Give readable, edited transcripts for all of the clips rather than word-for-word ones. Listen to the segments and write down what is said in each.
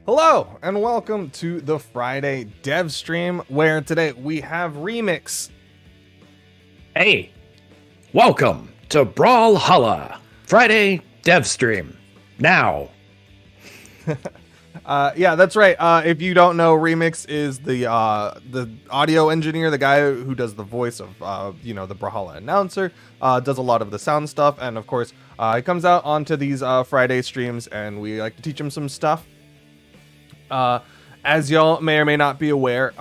Hello and welcome to the Friday Dev Stream, where today we have Remix. Hey, welcome to Brawlhalla Friday Dev Stream. Now. Yeah, that's right. If you don't know, Remix is the audio engineer, the guy who does the voice of the Brawlhalla announcer, does a lot of the sound stuff, and of course, he comes out onto these Friday streams, and we like to teach him some stuff. As y'all may or may not be aware,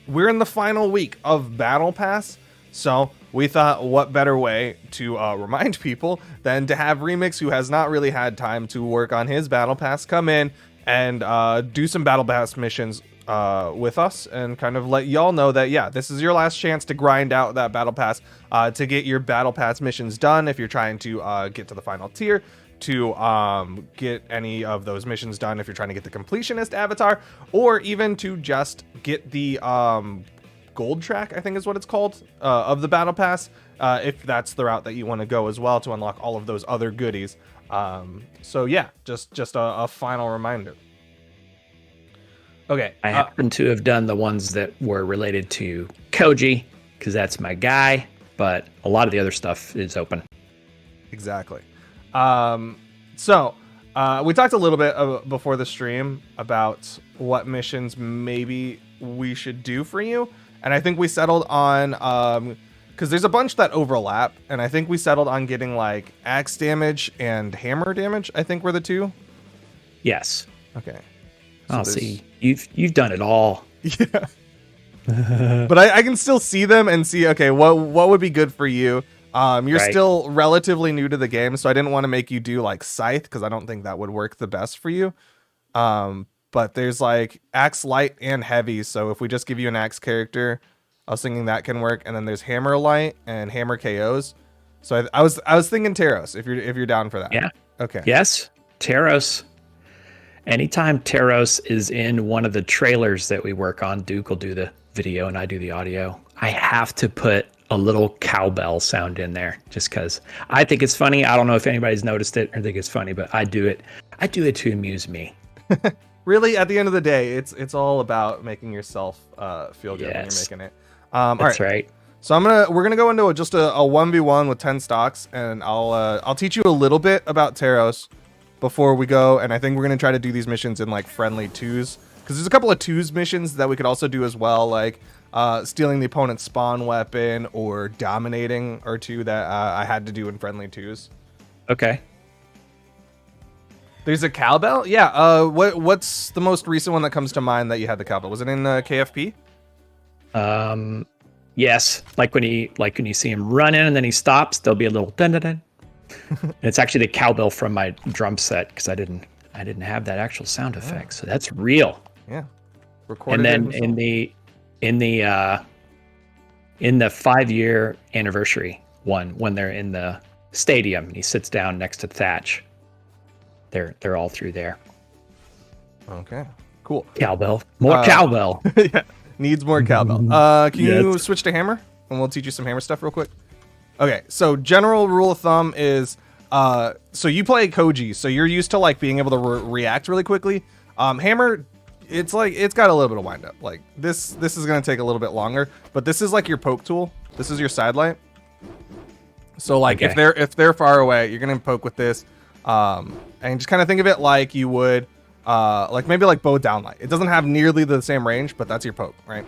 we're in the final week of Battle Pass, so we thought what better way to remind people than to have Remix, who has not really had time to work on his Battle Pass, come in and do some Battle Pass missions with us and kind of let y'all know that, yeah, this is your last chance to grind out that Battle Pass to get your Battle Pass missions done if you're trying to get to the final tier, to get any of those missions done if you're trying to get the completionist avatar, or even to just get the gold track, I think is what it's called, of the Battle Pass, if that's the route that you want to go as well to unlock all of those other goodies. So yeah, just a final reminder. Okay, I happen to have done the ones that were related to Koji, because that's my guy, but a lot of the other stuff is open. Exactly. So we talked a little bit before the stream about what missions maybe we should do for you. And I think we settled on, because there's a bunch that overlap, and I think we settled on getting like axe damage and hammer damage, I think were the two. Yes. Okay. So see, you've done it all. Yeah. But I can still see them and see, okay, what would be good for you? You're right. Still relatively new to the game, so I didn't want to make you do like Scythe, because I don't think that would work the best for you. But there's like Axe Light and Heavy, so if we just give you an Axe character, I was thinking that can work. And then there's Hammer Light and Hammer KOs. So I was thinking Taros, if you're down for that. Yeah. Okay. Yes, Taros. Anytime Taros is in one of the trailers that we work on, Duke will do the video and I do the audio. I have to put a little cowbell sound in there just because I think it's funny. I don't know if anybody's noticed it or think it's funny, but I do it. I do it to amuse me. Really, at the end of the day, it's all about making yourself feel good when you're making it. That's right. So we're gonna go into just a 1v1 with 10 stocks, and I'll teach you a little bit about Taros before we go, and I think we're gonna try to do these missions in like friendly twos, because there's a couple of twos missions that we could also do as well, like stealing the opponent's spawn weapon or dominating or two that I had to do in friendly twos. Okay. There's a cowbell? Yeah. What's the most recent one that comes to mind that you had the cowbell? Was it in KFP? Yes. Like when you see him running and then he stops, there'll be a little dun dun dun. And it's actually the cowbell from my drum set, because I didn't have that actual sound effect. So that's real. Yeah. Recorded. And then in the 5-year anniversary one, when they're in the stadium and he sits down next to Thatch, they're all through there. Okay, cool. Cowbell, more cowbell. Yeah, needs more cowbell. Can you switch to hammer, and we'll teach you some hammer stuff real quick. Okay, so general rule of thumb is, so you play Koji, so you're used to like being able to react really quickly. Hammer, it's got a little bit of wind up. Like this is gonna take a little bit longer, but this is like your poke tool. This is your side light. So like if they're far away, you're gonna poke with this, and just kind of think of it like you would, like maybe like bow downlight. It doesn't have nearly the same range, but that's your poke, right?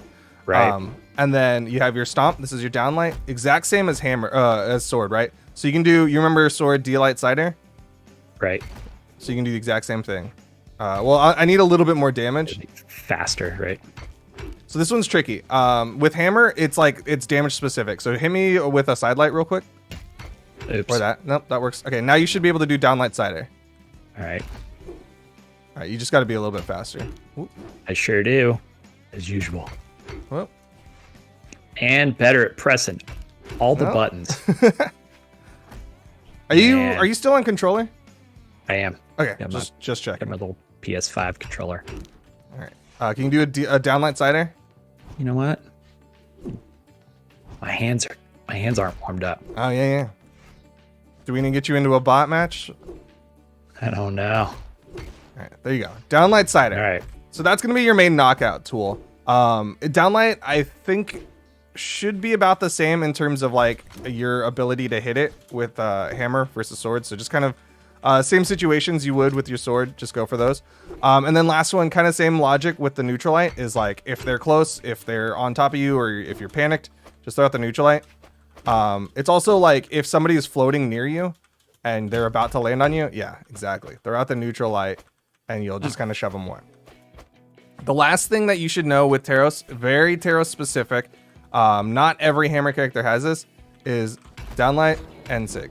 Right. And then you have your stomp. This is your downlight, exact same as hammer, as sword, right? So you can do. You remember sword D-light cider? Right. So you can do the exact same thing. Well, I need a little bit more damage. Faster, right? So this one's tricky. With hammer, it's damage specific. So hit me with a side light real quick. Oops. Or that. Nope, that works. Okay, now you should be able to do downlight cider. All right. All right, you just got to be a little bit faster. Ooh. I sure do, as usual. Well. And better at pressing all the buttons. Are you still on controller? I am. Okay, yeah, just checking. Got my little PS5 controller. All right. Can you do a downlight cider? You know what? My hands aren't warmed up. Oh yeah. Do we need to get you into a bot match? I don't know. All right, there you go. Downlight, side air. All right. So that's going to be your main knockout tool. Downlight, I think, should be about the same in terms of like your ability to hit it with hammer versus sword. So just kind of same situations you would with your sword. Just go for those. And then last one, kind of same logic with the neutral light is like if they're close, if they're on top of you, or if you're panicked, just throw out the neutral light. It's also like if somebody is floating near you and they're about to land on you. Yeah, exactly. Throw out the neutral light and you'll just kind of shove them away. The last thing that you should know with Taros, very Taros specific, not every hammer character has this, is downlight and sig.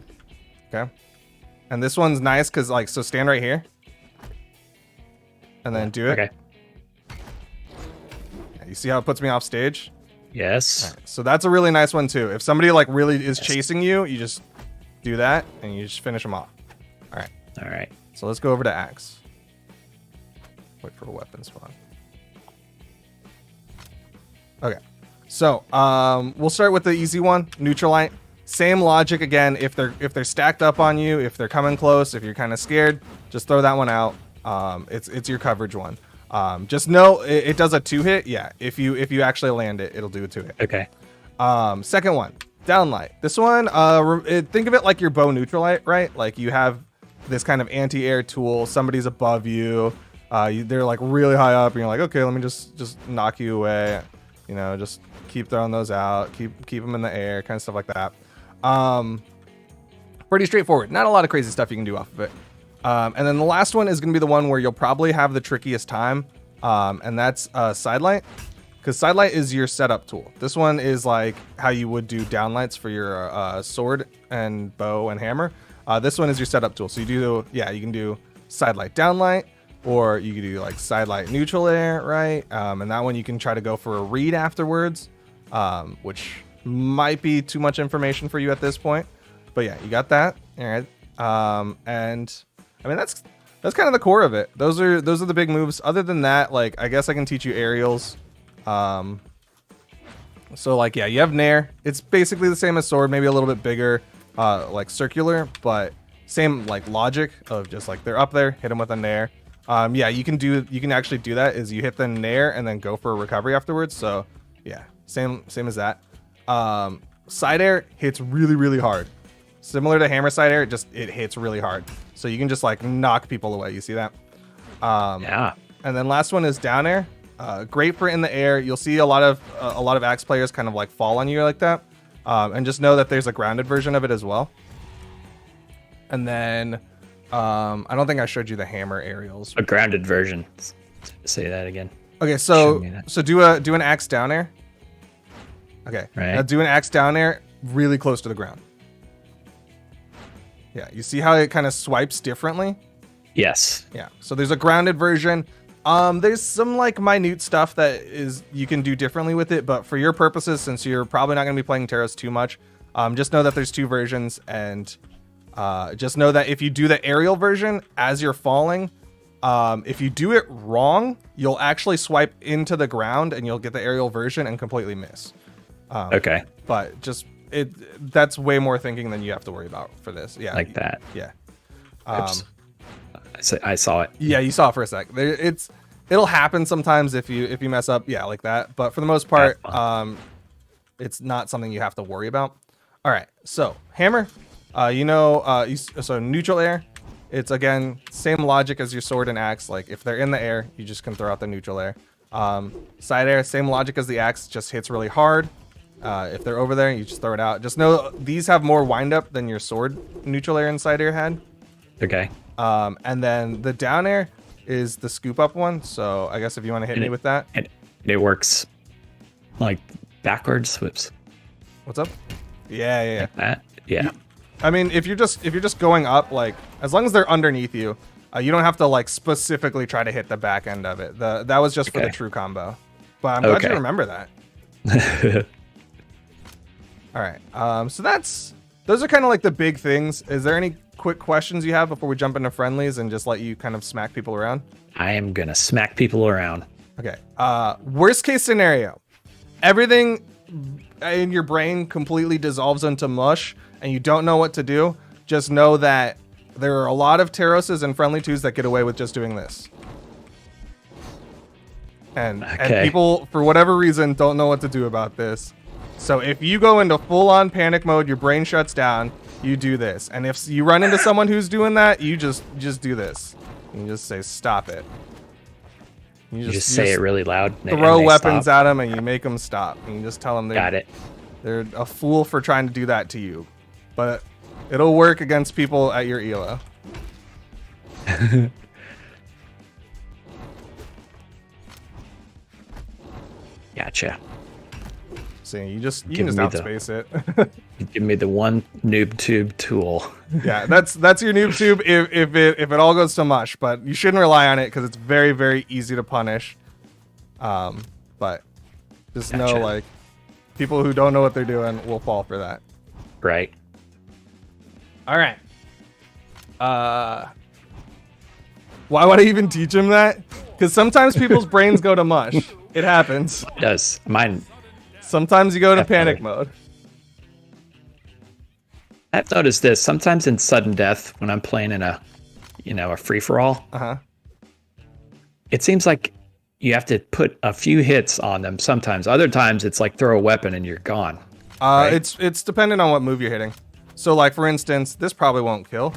Okay. And this one's nice because like, so stand right here and then do it. Okay. You see how it puts me off stage? Yes. Right, so that's a really nice one too. If somebody like really is chasing you, you just do that and you just finish them off. All right. All right. So let's go over to axe. Wait for a weapon spawn. Okay. So we'll start with the easy one, neutral light. Same logic again. If they're stacked up on you, if they're coming close, if you're kind of scared, just throw that one out. It's your coverage one. Just know it does a 2-hit. Yeah. If you actually land it, it'll do a 2-hit. Okay. Second one, downlight. This one, think of it like your bow neutral light, right? Like you have this kind of anti-air tool. Somebody's above you. They're like really high up, and you're like, okay, let me just knock you away. You know, just keep throwing those out. Keep them in the air, kind of stuff like that. Pretty straightforward. Not a lot of crazy stuff you can do off of it. And then the last one is going to be the one where you'll probably have the trickiest time, and that's sidelight, because sidelight is your setup tool. This one is like how you would do downlights for your sword and bow and hammer. This one is your setup tool. So you can do sidelight downlight, or you can do like sidelight neutral air, right? And that one you can try to go for a read afterwards, which might be too much information for you at this point. But yeah, you got that. All right. And I mean, that's kind of the core of it. Those are the big moves. Other than that, like, I guess I can teach you aerials. So like, yeah, you have Nair. It's basically the same as sword, maybe a little bit bigger, like circular, but same like logic of just like they're up there, hit them with a Nair. Yeah, you can actually do that is you hit the Nair and then go for a recovery afterwards. So yeah, same as that. Side air hits really, really hard. Similar to hammer side air, it hits really hard. So you can just like knock people away. You see that? Yeah. And then last one is down air. Great for in the air. You'll see a lot of axe players kind of like fall on you like that. And just know that there's a grounded version of it as well. And then I don't think I showed you the hammer aerials. A grounded version. Say that again. Okay, so do an axe down air. Okay. Right. Now do an axe down air really close to the ground. Yeah, you see how it kind of swipes differently? Yes. Yeah. So there's a grounded version. There's some like minute stuff that is you can do differently with it, but for your purposes, since you're probably not going to be playing Taros too much, just know that there's two versions, and just know that if you do the aerial version as you're falling, if you do it wrong, you'll actually swipe into the ground and you'll get the aerial version and completely miss. Okay. But that's way more thinking than you have to worry about for this. Yeah. Like that. Yeah. Oops. I saw it. Yeah, you saw it for a sec. It'll happen sometimes if you mess up. Yeah, like that. But for the most part, it's not something you have to worry about. All right. So hammer, so neutral air. It's again same logic as your sword and axe. Like if they're in the air, you just can throw out the neutral air. Side air, same logic as the axe, just hits really hard. If they're over there, you just throw it out. Just know these have more wind up than your sword neutral air and side air had. Okay. And then the down air is the scoop up one. So I guess if you want to hit me with that. And it works like backwards. Whoops. What's up? Yeah. Like that. Yeah. I mean, if you're just going up, like as long as they're underneath you, you don't have to like specifically try to hit the back end of it. That was just for the true combo. But I'm glad you remember that. All right. So those are kind of like the big things. Is there any quick questions you have before we jump into friendlies and just let you kind of smack people around? I am gonna smack people around. Okay. Worst case scenario, everything in your brain completely dissolves into mush and you don't know what to do. Just know that there are a lot of Terroses and friendly twos that get away with just doing this. And people, for whatever reason, don't know what to do about this. So if you go into full-on panic mode, your brain shuts down, you do this. And if you run into someone who's doing that, you just do this. You just say, stop it. You just say it really loud. Throw weapons at them and you make them stop. And you just tell them they're a fool for trying to do that to you. But it'll work against people at your ELO. Gotcha. So you can just outspace it. You give me the one noob tube tool. Yeah, that's your noob tube if it all goes to mush, but you shouldn't rely on it because it's very, very easy to punish. But just know, like, people who don't know what they're doing will fall for that. Right. All right. Why would I even teach him that? Because sometimes people's brains go to mush. It happens. It does. Mine. Sometimes you go to panic mode. I've noticed this. Sometimes in sudden death, when I'm playing in a free-for-all, it seems like you have to put a few hits on them sometimes. Other times, it's like throw a weapon and you're gone. Right? It's dependent on what move you're hitting. So, like, for instance, this probably won't kill.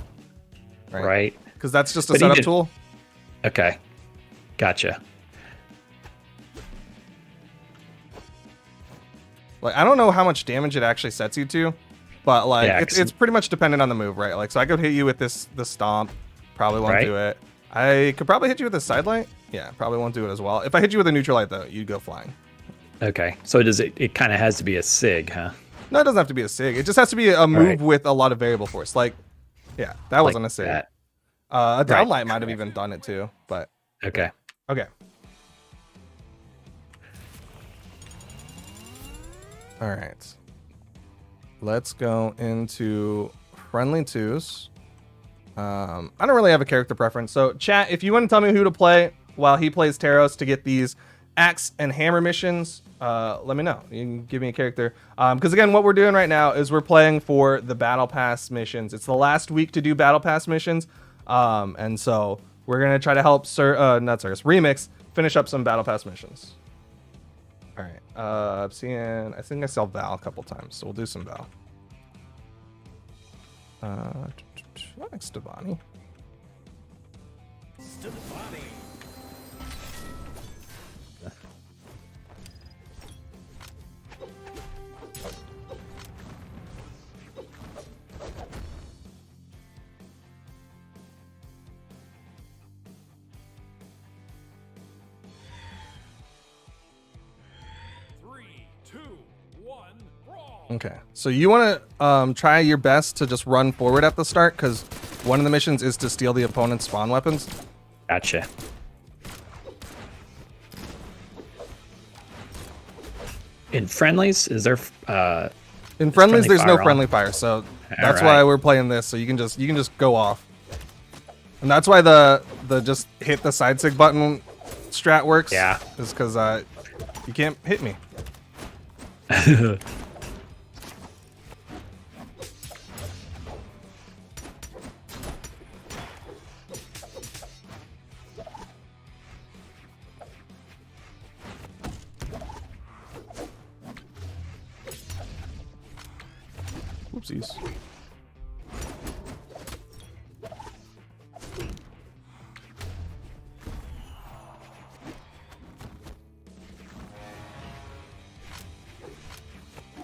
Right. Because that's just a setup tool. Okay. Gotcha. Like, I don't know how much damage it actually sets you to, but like it's pretty much dependent on the move, right? Like, so I could hit you with the stomp, probably won't do it. I could probably hit you with a side light. Yeah, probably won't do it as well. If I hit you with a neutral light though, you'd go flying. Okay, so it kind of has to be a SIG, huh? No, it doesn't have to be a SIG. It just has to be a move with a lot of variable force. Like, yeah, that wasn't a SIG. A downlight might have even done it too, but okay. All right. Let's go into friendly twos. I don't really have a character preference. So chat, if you want to tell me who to play while he plays Taros to get these axe and hammer missions, let me know. You can give me a character. Because again, what we're doing right now is we're playing for the Battle Pass missions. It's the last week to do Battle Pass missions. And so we're going to try to help Remix finish up some Battle Pass missions. All right. I think I saw Val a couple times, so we'll do some Val. Next to Bonnie. Okay, so you want to try your best to just run forward at the start, because one of the missions is to steal the opponent's spawn weapons. Gotcha. In friendlies, is there? In friendlies, there's no friendly fire, so that's why we're playing this. So you can just go off, and that's why the just hit the side sig button strat works. Yeah, is because you can't hit me. Oopsies.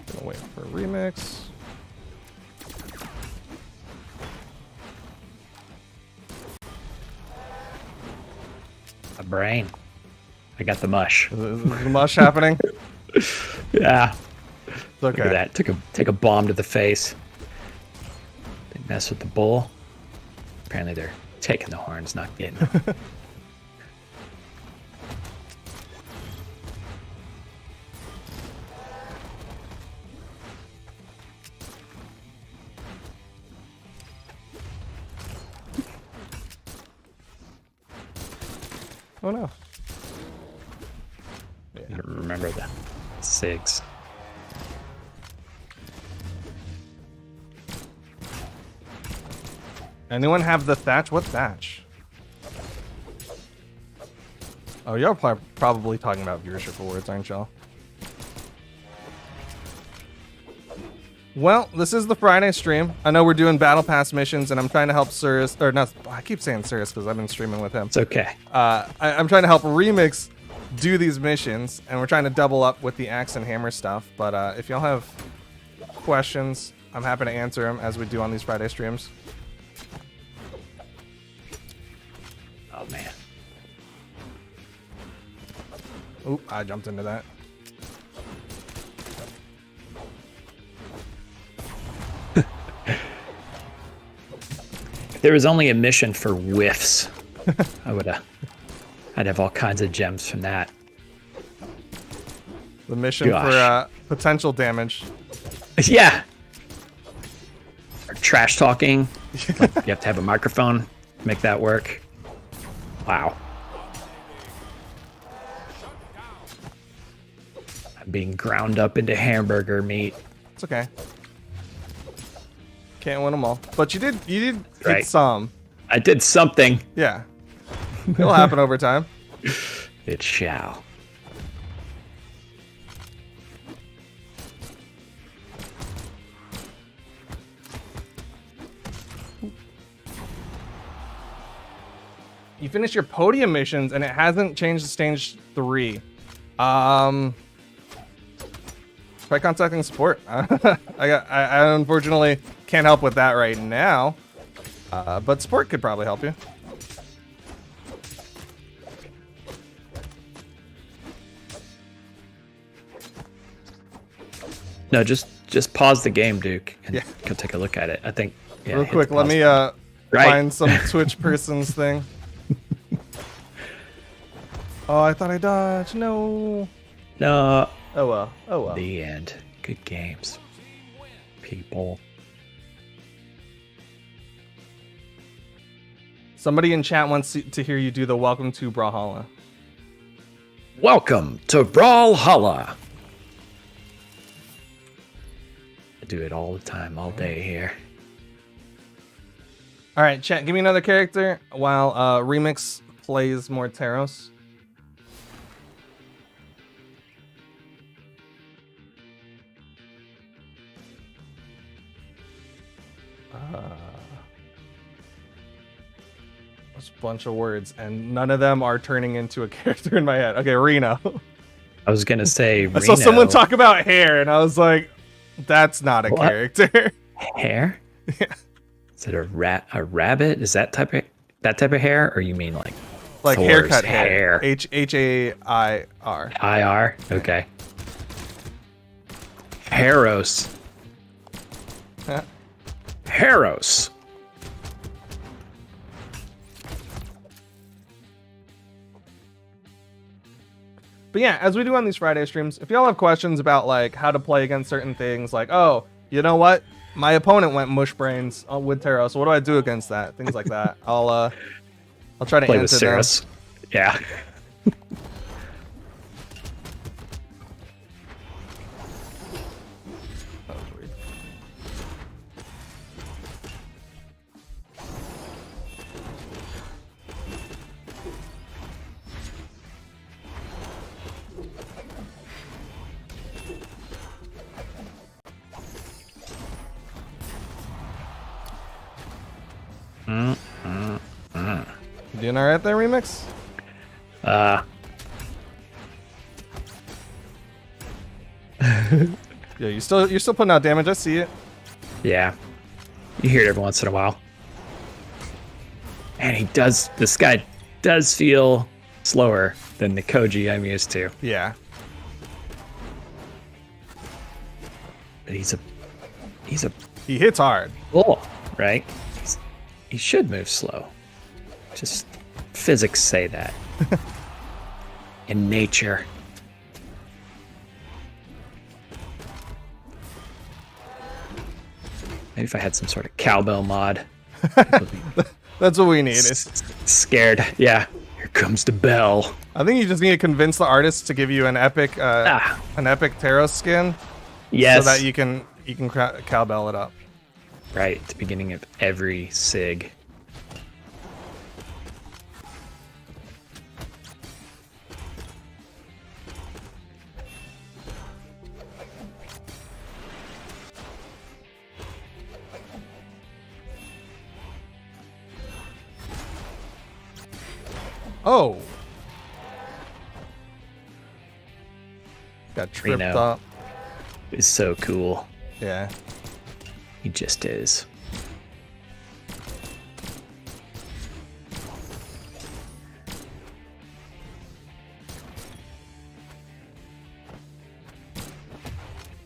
Gonna wait for a remix. A brain. I got the mush. Is the mush happening? Yeah. It's okay. Look at that. Take a bomb to the face. They mess with the bull. Apparently they're taking the horns, not getting them. Oh no. Yeah. Remember the SIGs. Anyone have the thatch? What thatch? Oh, y'all probably talking about viewership awards, aren't y'all? Well, this is the Friday stream. I know we're doing Battle Pass missions, and I'm trying to help Cirrus, or not, I keep saying Cirrus because I've been streaming with him. It's okay. I'm trying to help Remix do these missions, and we're trying to double up with the axe and hammer stuff. But if y'all have questions, I'm happy to answer them as we do on these Friday streams. Oh, man. Oop, I jumped into that. If there was only a mission for whiffs, I'd have all kinds of gems from that. The mission for potential damage. Yeah. Or trash talking. Like you have to have a microphone to make that work. Wow. I'm being ground up into hamburger meat. It's okay. Can't win them all, but you did Right. get some. I did something. Yeah, it'll happen over time. It shall. You finish your podium missions and it hasn't changed to stage 3. Try contacting support. I unfortunately can't help with that right now, but support could probably help you. No, just pause the game, Duke, and Yeah. go take a look at it. I think. Yeah, Real hit quick, the let pause me button. find some Twitch person's thing. Oh, I thought I dodged. No. No. Oh well. Oh well. The end. Good games, people. Somebody in chat wants to hear you do the welcome to Brawlhalla. Welcome to Brawlhalla. I do it all the time, all day here. All right, chat. Give me another character while Remix plays more Taros. There's a bunch of words, and none of them are turning into a character in my head. Okay, Reno. I was gonna say I saw Reno. someone talk about hair, and I was like, "That's not a What? character." Hair? Yeah. Is it a rabbit? Is that type of hair, or you mean like Like Thor's haircut hair. hair? Hair. IR? Okay. Haros. Huh? Haros. But yeah, as we do on these Friday streams, if y'all have questions about like how to play against certain things, like, oh, you know what? My opponent went mush brains with Taros. What do I do against that? Things like that. I'll try to Play with answer them. Cirrus. Yeah. That was weird. You doing all right there, Remix? Yeah, you're still putting out damage. I see it. Yeah. You hear it every once in a while. And this guy does feel slower than the Koji I'm used to. Yeah. But he's a He hits hard. bull, right? He should move slow. Just physics say that. In nature. Maybe if I had some sort of cowbell mod. That's what we need. Scared. Yeah. Here comes the bell. I think you just need to convince the artist to give you an epic Taros skin. Yes. So that you can cowbell it up. Right at the beginning of every SIG. Oh. Got tripped Reno up. is so cool. Yeah. He just is.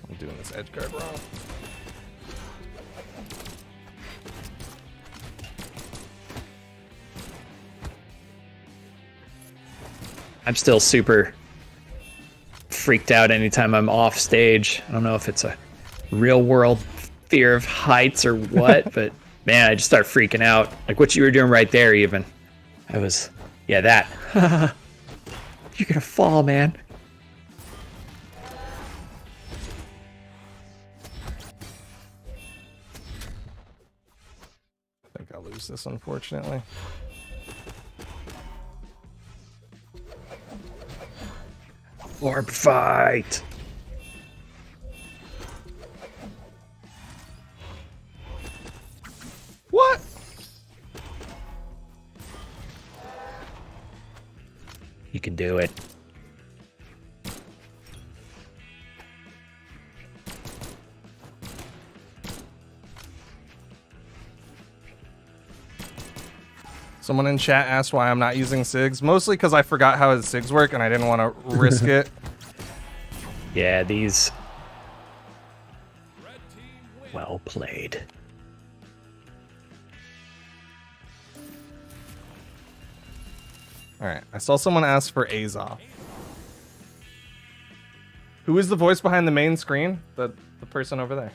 I'm doing this edge guard wrong. I'm still super freaked out anytime I'm off stage. I don't know if it's a real world fear of heights or what, but man, I just start freaking out. Like what you were doing right there, even. I was, yeah, that. You're gonna fall, man. I think I'll lose this, unfortunately. Orb fight. What? You can do it. Someone in chat asked why I'm not using SIGs. Mostly because I forgot how his SIGs work and I didn't want to risk it. Yeah, these. Well played. Alright, I saw someone ask for Azoth. Who is the voice behind the main screen? The person over there.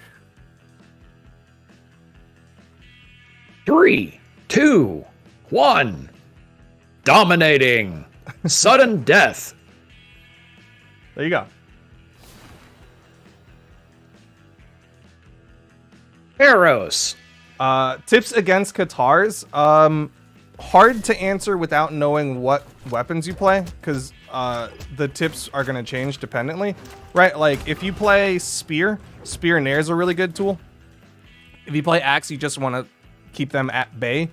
3, 2, 1. Dominating. Sudden death. There you go. Eros. Tips against Katars. Hard to answer without knowing what weapons you play, because the tips are going to change dependently. Right, like if you play Spear and Nair is a really good tool. If you play Axe, you just want to keep them at bay.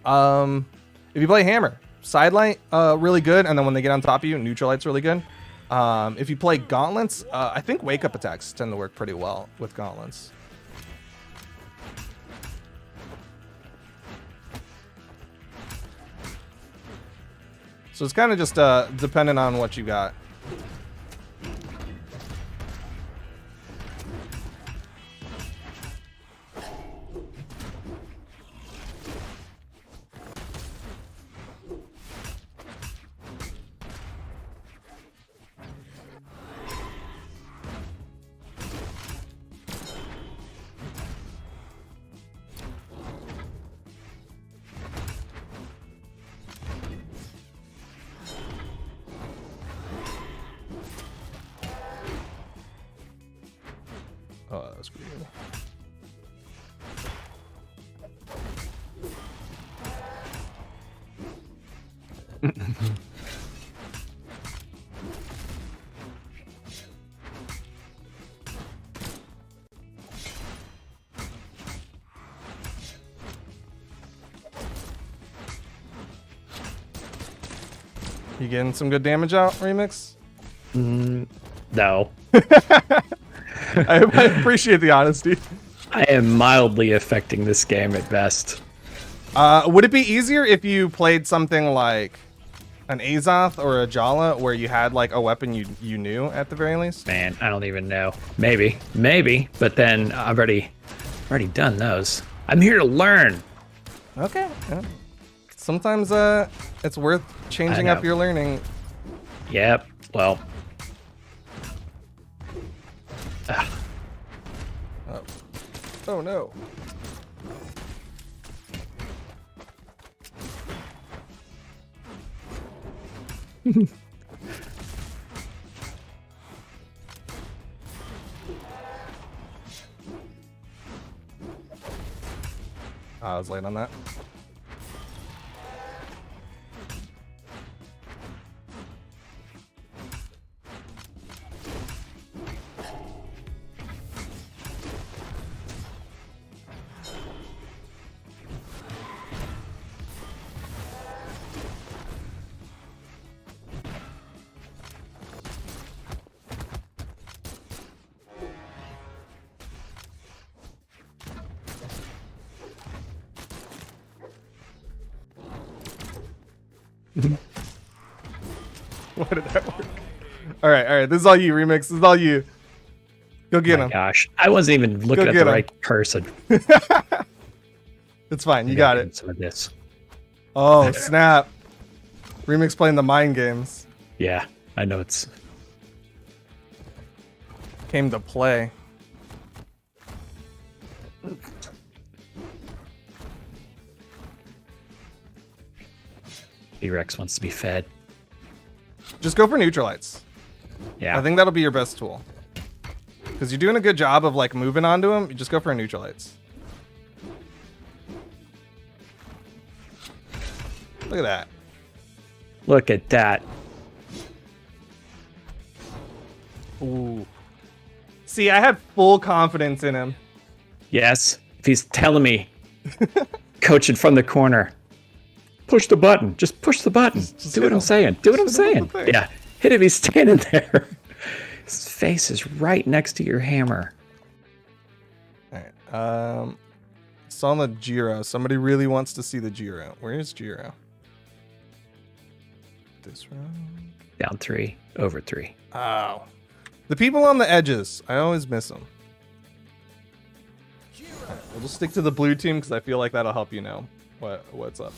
If you play Hammer, Sidelight, really good, and then when they get on top of you, Neutralite's really good. If you play Gauntlets, I think Wake Up attacks tend to work pretty well with Gauntlets. So it's kind of just dependent on what you got. Oh, that was pretty good. You getting some good damage out, Remix? No. I appreciate the honesty. I am mildly affecting this game at best. Would it be easier if you played something like an Azoth or a Jala where you had like a weapon you knew at the very least? Man, I don't even know. Maybe, but then I've already done those. I'm here to learn. Okay. Yeah. Sometimes it's worth changing up your learning. Yep. Well. Oh no. I was late on that. Why did that work? All right. This is all you, Remix. This is all you. Go get him. Gosh, I wasn't even looking at the right person. It's fine. You got it. Some of this. Oh, snap. Remix playing the mind games. Yeah, I know it's... Came to play. T-Rex wants to be fed. Just go for neutralites. Yeah. I think that'll be your best tool. Because you're doing a good job of like moving onto him. You just go for neutralites. Look at that. Look at that. Ooh. See, I had full confidence in him. Yes. If he's telling me, coaching from the corner, push the button. Just push the button. Just Do what I'm saying. Do what I'm saying. Yeah. Hit if he's standing there. His face is right next to your hammer. All right. Saw the Giro. Somebody really wants to see the Giro. Where is Giro? This round. Down 3, over 3. Oh. The people on the edges. I always miss them. Right, we'll just stick to the blue team because I feel like that'll help you know what's up.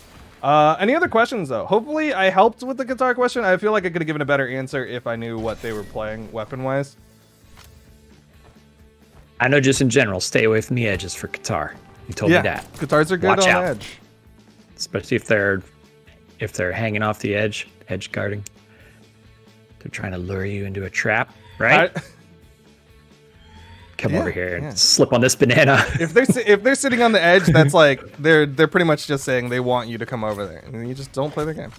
Any other questions, though? Hopefully I helped with the guitar question. I feel like I could have given a better answer if I knew what they were playing weapon-wise. I know just in general, stay away from the edges for guitar. You told me that. Guitars are good Watch on out. edge. Especially if they're hanging off the edge guarding. They're trying to lure you into a trap, right? Come over here and slip on this banana. If they're sitting on the edge, that's like they're pretty much just saying they want you to come over there, and you just don't play the game.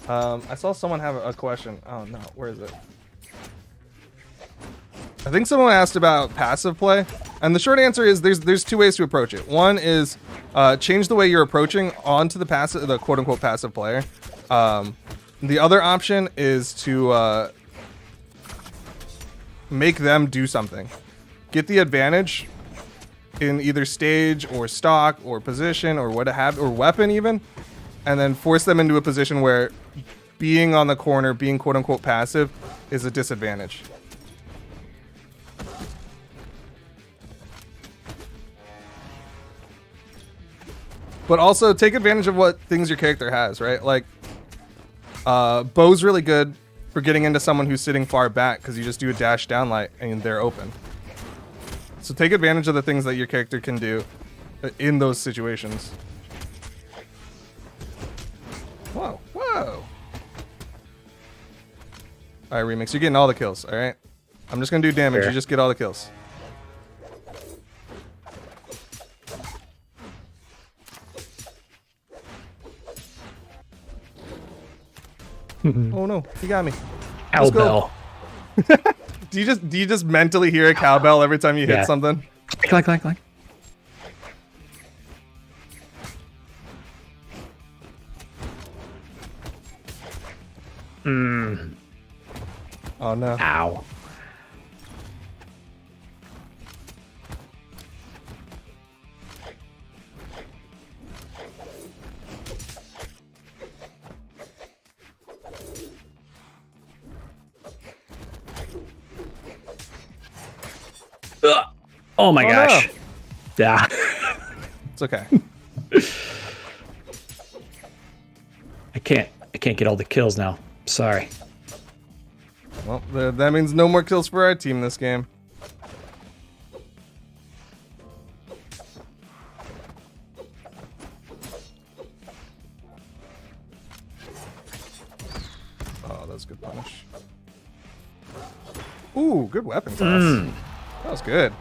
I saw someone have a question. Oh no, where is it? I think someone asked about passive play, and the short answer is there's two ways to approach it. One is change the way you're approaching onto the quote unquote passive player. The other option is to make them do something. Get the advantage in either stage or stock or position or or weapon even, and then force them into a position where being on the corner, being quote unquote passive, is a disadvantage. But also take advantage of what things your character has, right? Like, bow's really good for getting into someone who's sitting far back because you just do a dash down light and they're open. So take advantage of the things that your character can do in those situations. Whoa, whoa. All right, Remix, you're getting all the kills, all right? I'm just going to do damage. Sure. You just get all the kills. Oh no, he got me. Cowbell. Do you just mentally hear a cowbell every time you hit something? Clank, clank, clank. Oh no. Ow. Ugh. Oh my gosh. No. Yeah. It's okay. I can't get all the kills now. Sorry. Well, that means no more kills for our team this game. Oh, that's good punish. Ooh, good weapon toss. That was good.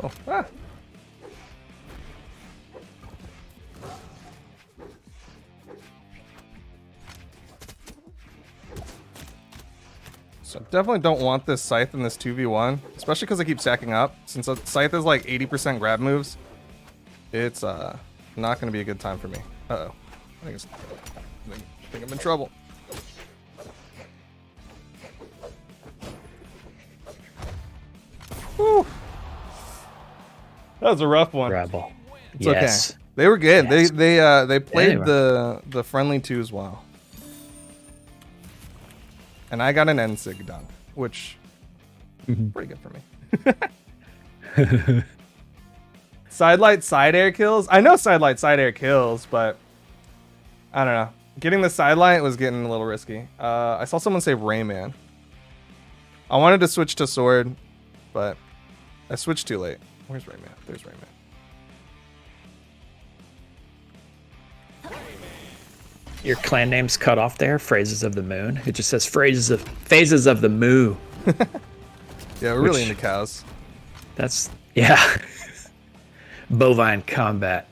Oh, ah. So definitely don't want this Scythe in this 2v1, especially because I keep stacking up. Since a Scythe is like 80% grab moves, it's not going to be a good time for me. Uh-oh. I think I'm in trouble. Whew. That was a rough one. Rebel. It's okay. They were good. Yes. They played Anyway. the friendly twos well. And I got an N-Sig done, which pretty good for me. Sidelight side air kills. I know sidelight side air kills, but I don't know. Getting the sidelight was getting a little risky. I saw someone say Rayman. I wanted to switch to sword, but I switched too late. Where's Rayman? There's Rayman. Your clan name's cut off there. Phrases of the moon. It just says phases of the moo. Yeah, we're really into cows. That's yeah. Bovine combat.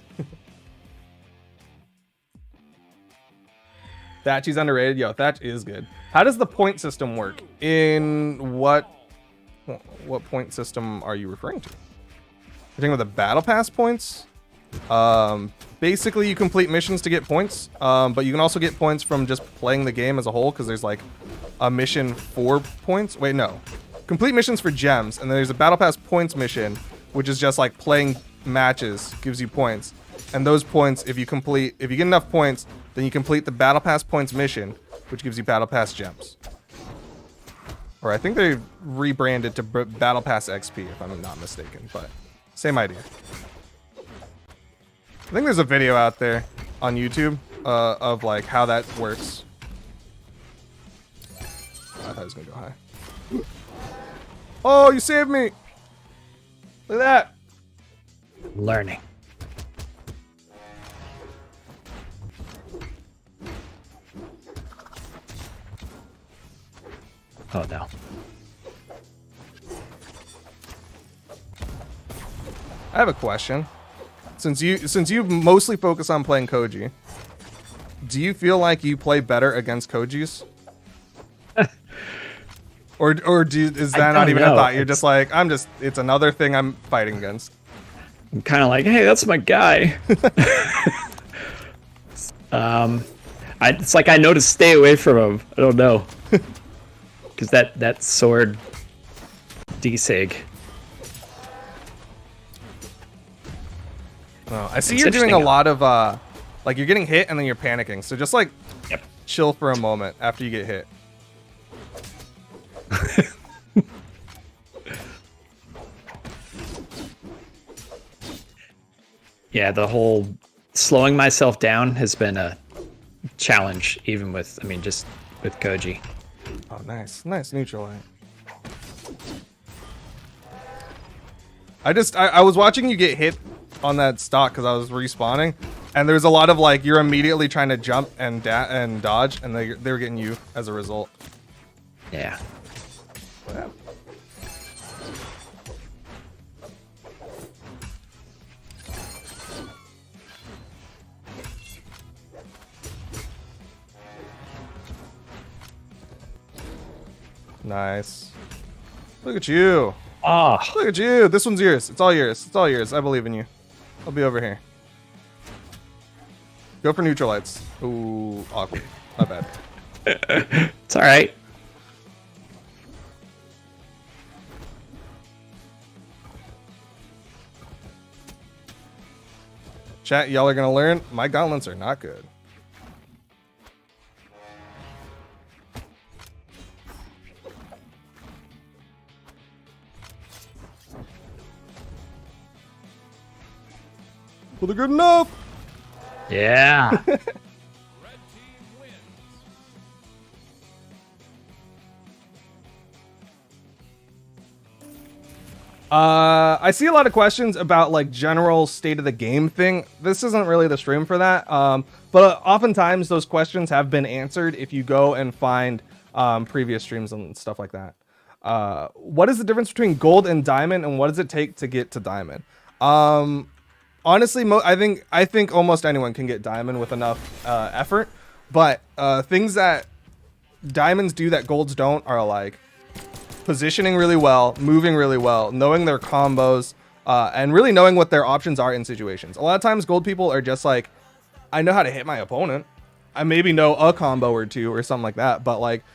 Thatchy's underrated. Yo, Thatch is good. How does the point system work? In what point system are you referring to? You're talking about the battle pass points? Basically you complete missions to get points, but you can also get points from just playing the game as a whole, because there's like a mission for points. Wait, no. Complete missions for gems, and then there's a battle pass points mission, which is just like playing matches, gives you points. And those points, if you get enough points, then you complete the battle pass points mission, which gives you battle pass gems. Or I think they rebranded to battle pass XP, if I'm not mistaken, but same idea. I think there's a video out there on YouTube of like how that works. I thought I was gonna go high. Oh, you saved me! Look at that! Learning. Oh no. I have a question. Since you mostly focus on playing Koji, do you feel like you play better against Kojis? or is that not even a thought? You're just like, it's another thing I'm fighting against. I'm kind of like, hey, that's my guy. It's like I know to stay away from him. I don't know. Because that sword D-Sig. Oh, I see you're doing a lot of like you're getting hit and then you're panicking. So just like chill for a moment after you get hit. Yeah, the whole slowing myself down has been a challenge, even with, just with Koji. Oh, nice neutral light. I was watching you get hit on that stock because I was respawning, and there's a lot of like you're immediately trying to jump and dodge, and they were getting you as a result. Yeah. Wow. Nice. Look at you. Oh, Look at you. This one's yours. It's all yours. It's all yours. I believe in you. I'll be over here. Go for neutral lights. Ooh, awkward. Not bad. it's all right. Chat, y'all are gonna learn. My gauntlets are not good. Well, they're good enough. Yeah. I see a lot of questions about like general state of the game thing. This isn't really the stream for that. But oftentimes those questions have been answered if you go and find previous streams and stuff like that. What is the difference between gold and diamond, and what does it take to get to diamond? Honestly, I think almost anyone can get diamond with enough effort. But things that diamonds do that golds don't are like positioning really well, moving really well, knowing their combos, and really knowing what their options are in situations. A lot of times gold people are just like, I know how to hit my opponent. I maybe know a combo or two or something like that, but like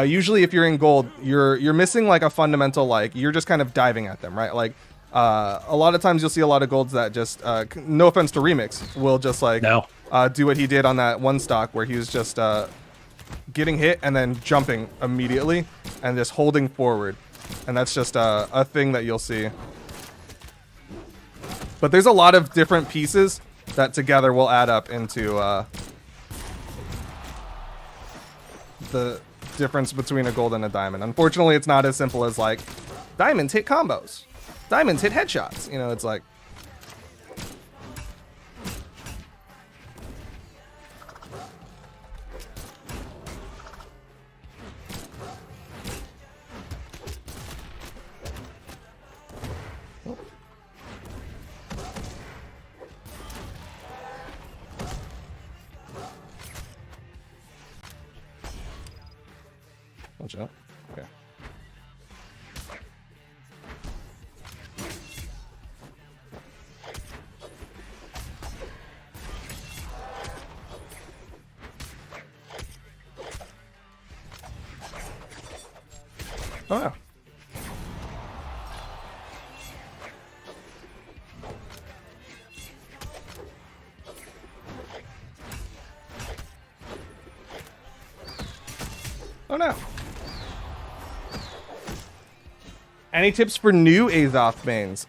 usually if you're in gold, you're missing like a fundamental, like you're just kind of diving at them, right? Like a lot of times you'll see a lot of golds that just no offense to Remix, will just like do what he did on that one stock where he was just getting hit and then jumping immediately and just holding forward, and that's just a thing that you'll see. But there's a lot of different pieces that together will add up into the difference between a gold and a diamond. Unfortunately, it's not as simple as like diamonds hit combos, diamonds hit headshots. You know, it's like watch out. Okay. Oh yeah. Oh no. Any tips for new Azoth mains?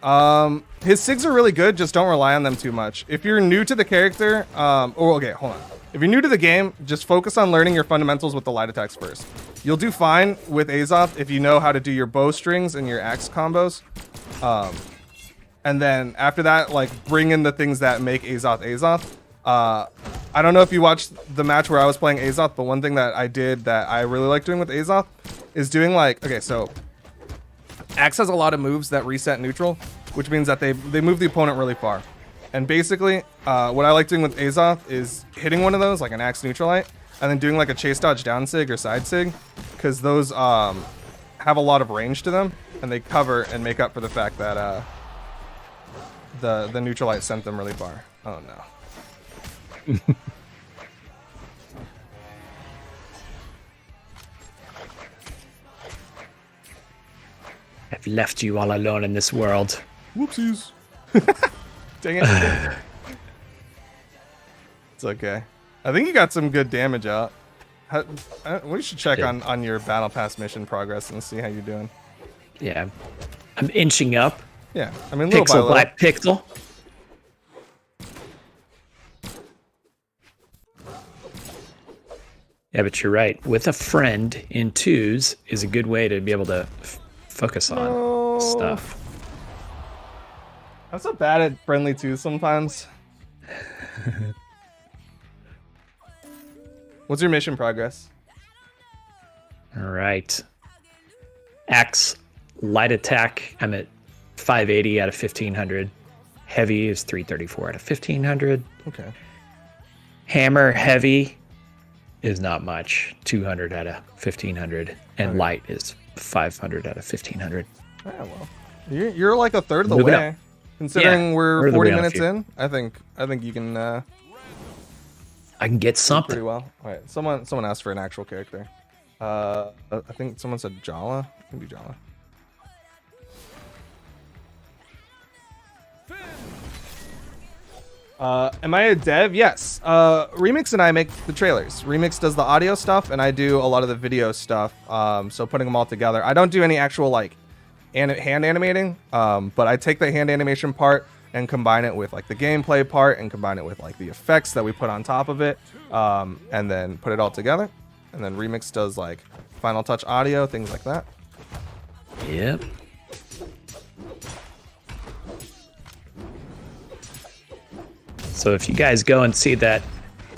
His SIGs are really good, just don't rely on them too much. If you're new to the character, okay, hold on. If you're new to the game, just focus on learning your fundamentals with the light attacks first. You'll do fine with Azoth if you know how to do your bowstrings and your axe combos. And then after that, like, bring in the things that make Azoth Azoth. I don't know if you watched the match where I was playing Azoth, but one thing that I did that I really like doing with Azoth is doing like, okay, so Axe has a lot of moves that reset neutral, which means that they move the opponent really far. And basically, what I like doing with Azoth is hitting one of those, like an Axe Neutralite, and then doing like a chase dodge down sig or side sig, because those have a lot of range to them, and they cover and make up for the fact that the Neutralite sent them really far. Oh no. I've left you all alone in this world. Whoopsies. Dang it. It's okay. I think you got some good damage out. We should check on your Battle Pass mission progress and see how you're doing. Yeah. I'm inching up. Yeah. I mean, little pixel by pixel. Yeah, but you're right. With a friend in twos is a good way to be able to focus on stuff. I'm so bad at friendly twos sometimes. What's your mission progress? All right. Axe, light attack, I'm at 580 out of 1500. Heavy is 334 out of 1500. Okay. Hammer, heavy is not much, 200 out of 1500. And okay. Light is 500 out of 1500. Yeah, well, you're like a third of the way. Up. Considering we're 40 minutes in, I think you can. I can get something pretty well. All right, someone asked for an actual character. I think someone said Brawlhalla. Can be Brawlhalla. Am I a dev? Yes. Remix and I make the trailers. Remix does the audio stuff, and I do a lot of the video stuff. So putting them all together. I don't do any actual like hand animating, but I take the hand animation part and combine it with like the gameplay part and combine it with like the effects that we put on top of it, and then put it all together. And then Remix does like final touch audio, things like that. Yep. So if you guys go and see that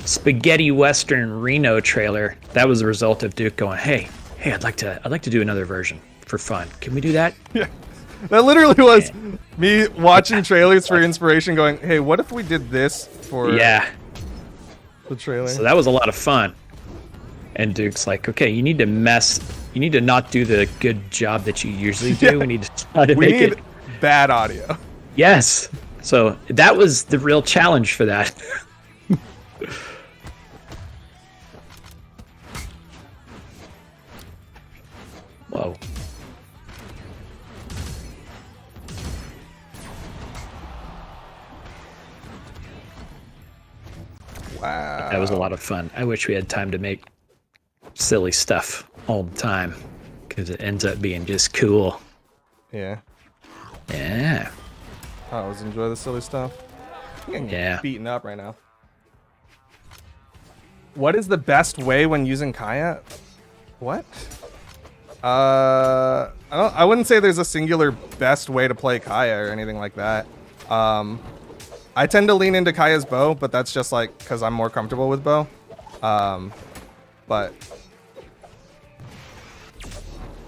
Spaghetti Western Reno trailer, that was a result of Duke going, hey, I'd like to do another version for fun. Can we do that? Yeah. That literally was me watching trailers for inspiration going, hey, what if we did this for the trailer? So that was a lot of fun. And Duke's like, okay, you need to mess You need to not do the good job that you usually do. Yeah. We need to try to We make need it. bad audio. Yes. So that was the real challenge for that. Whoa. Wow. That was a lot of fun. I wish we had time to make silly stuff all the time because it ends up being just cool. Yeah. Yeah. I always enjoy the silly stuff. I'm getting Yeah. beaten up right now. What is the best way when using Kaya? What? I wouldn't say there's a singular best way to play Kaya or anything like that. I tend to lean into Kaya's bow, but that's just like because I'm more comfortable with bow. But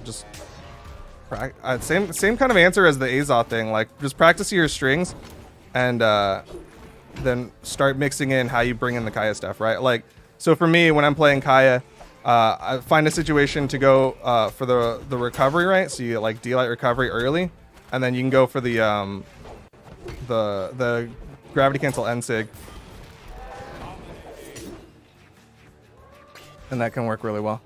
just same kind of answer as the Azoth thing. Like just practice your strings, and then start mixing in how you bring in the Kaya stuff, right? Like so for me, when I'm playing Kaya, I find a situation to go for the recovery, right? So you like D-Light recovery early, and then you can go for the gravity cancel N-Sig. And that can work really well.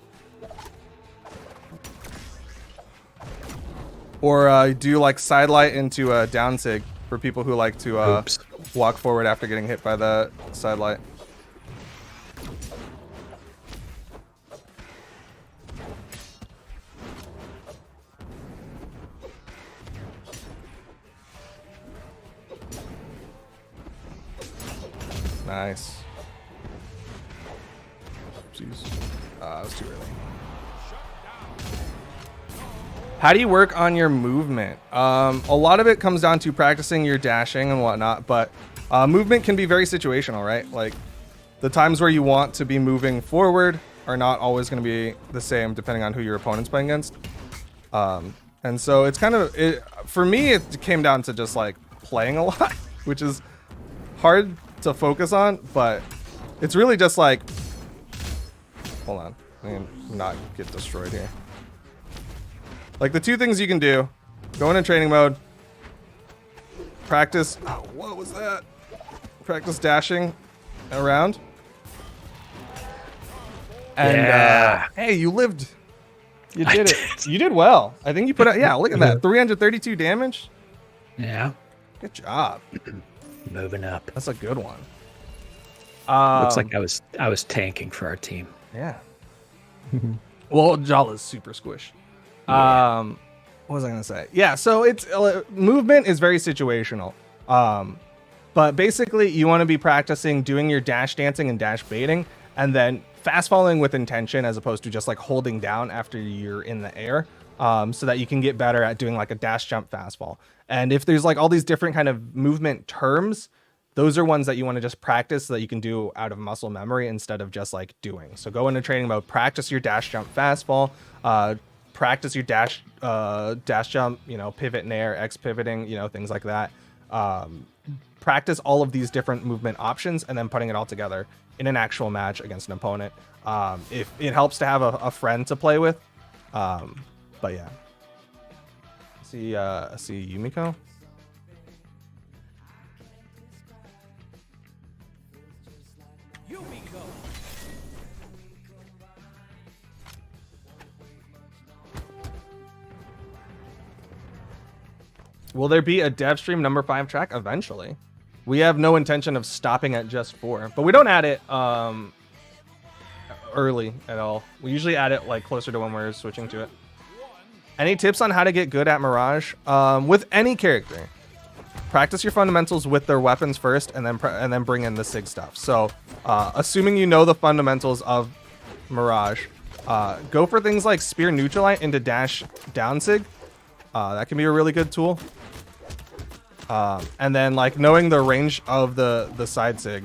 Or do like side light into a down sig for people who like to walk forward after getting hit by the side light. Nice. Jeez. That was too early. How do you work on your movement? A lot of it comes down to practicing your dashing and whatnot, but movement can be very situational, right? Like the times where you want to be moving forward are not always going to be the same depending on who your opponent's playing against. And so it's kind of, for me, it came down to just like playing a lot, which is hard to focus on, but it's really just like, hold on, I mean, not get destroyed here. Like the two things you can do, go into training mode, practice, oh, what was that? Practice dashing around. And hey, you lived. You did it. You did well. I think you put out, yeah, look at that. 332 damage. Yeah. Good job. Moving up. That's a good one. Looks like I was tanking for our team. Yeah. Well, Jala's super squish. Yeah. What was I gonna say? Yeah, so it's movement is very situational. But basically you want to be practicing doing your dash dancing and dash baiting, and then fast falling with intention as opposed to just like holding down after you're in the air, so that you can get better at doing like a dash jump fast fall. And if there's like all these different kind of movement terms, those are ones that you want to just practice so that you can do out of muscle memory instead of just like doing. So go into training mode, practice your dash jump fast fall, practice your dash jump, you know, pivot and air, X pivoting, you know, things like that. Practice all of these different movement options and then putting it all together in an actual match against an opponent. If it helps to have a friend to play with. But yeah. I see Yumiko. Will there be a dev stream number 5 track eventually? We have no intention of stopping at just 4, but we don't add it early at all. We usually add it like closer to when we're switching to it. Any tips on how to get good at Mirage? With any character, practice your fundamentals with their weapons first, and then bring in the sig stuff. So, assuming you know the fundamentals of Mirage, go for things like spear neutralite into dash down sig. That can be a really good tool. And then like knowing the range of the side sig.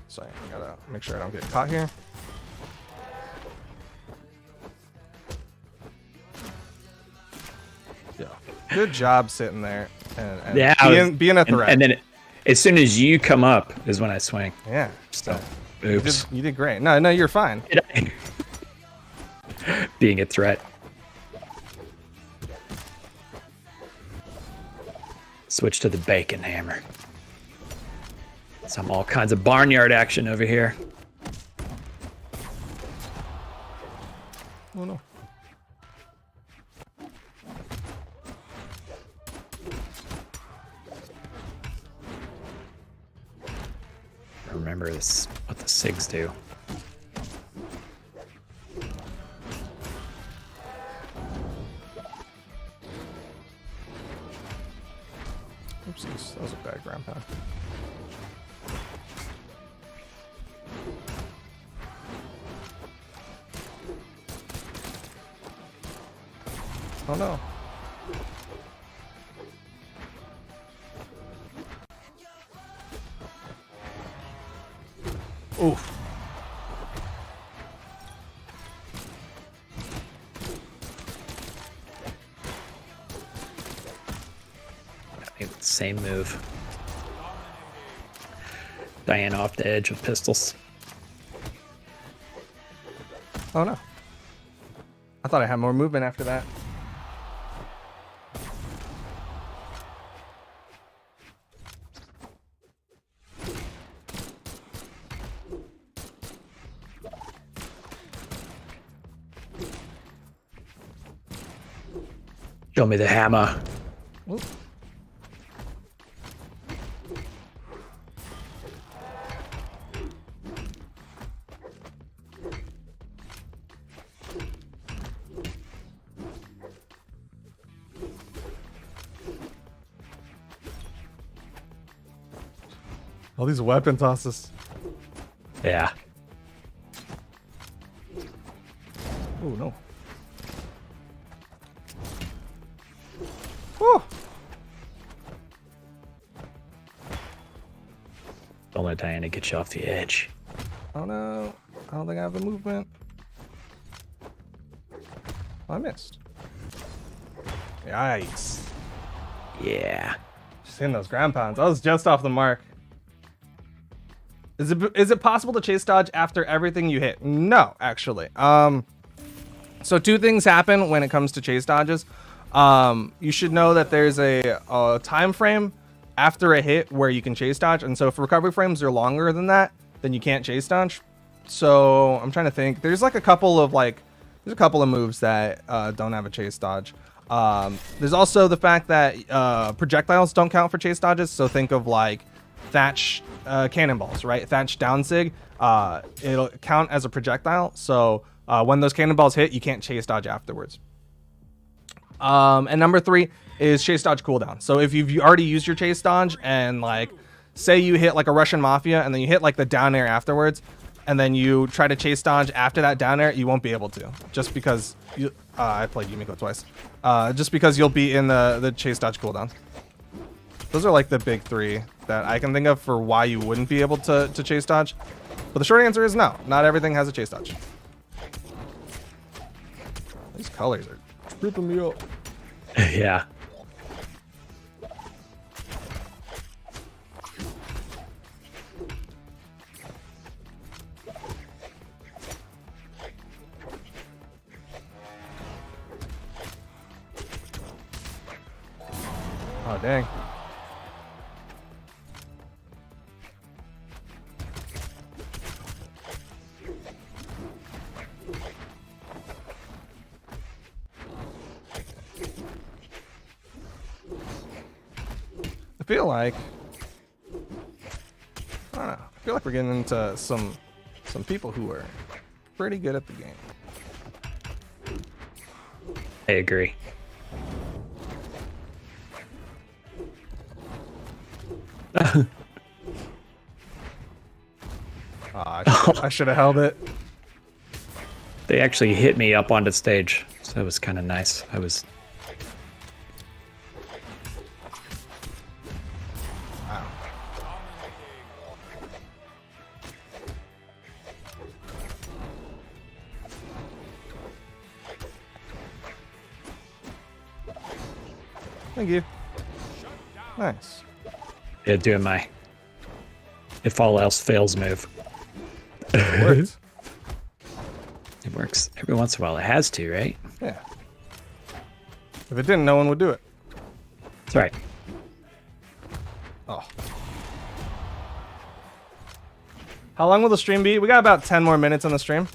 Sorry, I gotta make sure I don't get caught here. Yeah, good job sitting there and yeah, being a threat. And then as soon as you come up is when I swing. Yeah. So Oops. You did great. No, you're fine. Did I? Being a threat. Switch to the bacon hammer. Some all kinds of barnyard action over here. Oh no. Remember this, what the SIGs do. Oopsies, that was a bad ground pound. Oh no. Oof. Same move. Diana off the edge with pistols. Oh no. I thought I had more movement after that. Show me the hammer. Oop. All these weapon tosses. Yeah. Oh no. Whew. Don't let Diana get you off the edge. Oh no. I don't think I have the movement. Oh, I missed. Yikes. Yeah. Just hitting those ground pounds. I was just off the mark. Is it possible to chase dodge after everything you hit? No, actually. So two things happen when it comes to chase dodges. You should know that there's a time frame after a hit where you can chase dodge, and so if recovery frames are longer than that, then you can't chase dodge. So I'm trying to think. There's a couple of moves that don't have a chase dodge. There's also the fact that projectiles don't count for chase dodges. So think of like Thatch cannonballs, right? Thatch down sig. It'll count as a projectile. So when those cannonballs hit, you can't chase dodge afterwards. And number 3 is chase dodge cooldown. So if you've already used your chase dodge and like say you hit like a Russian Mafia and then you hit like the down air afterwards, and then you try to chase dodge after that down air, you won't be able to, just because you I played Yumiko twice. Just because you'll be in the chase dodge cooldown. Those are like the big 3 that I can think of for why you wouldn't be able to chase dodge. But the short answer is no. Not everything has a chase dodge. These colors are tripping me up. Yeah. Oh, dang. I feel like we're getting into some people who are pretty good at the game. I agree. I should have held it. They actually hit me up onto stage, so that was kind of nice. I was... Wow. Thank you. Nice. Yeah, doing my if all else fails move. It worked. It works every once in a while. It has to, right? Yeah. If it didn't, no one would do it. That's right. Oh. How long will the stream be? We got about 10 more minutes on the stream.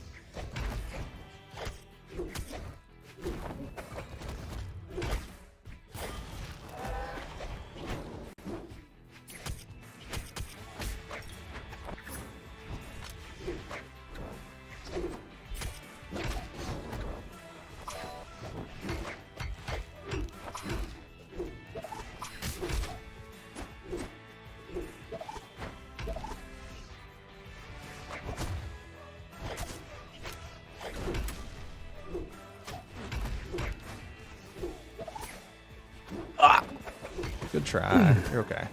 Good try. You're okay.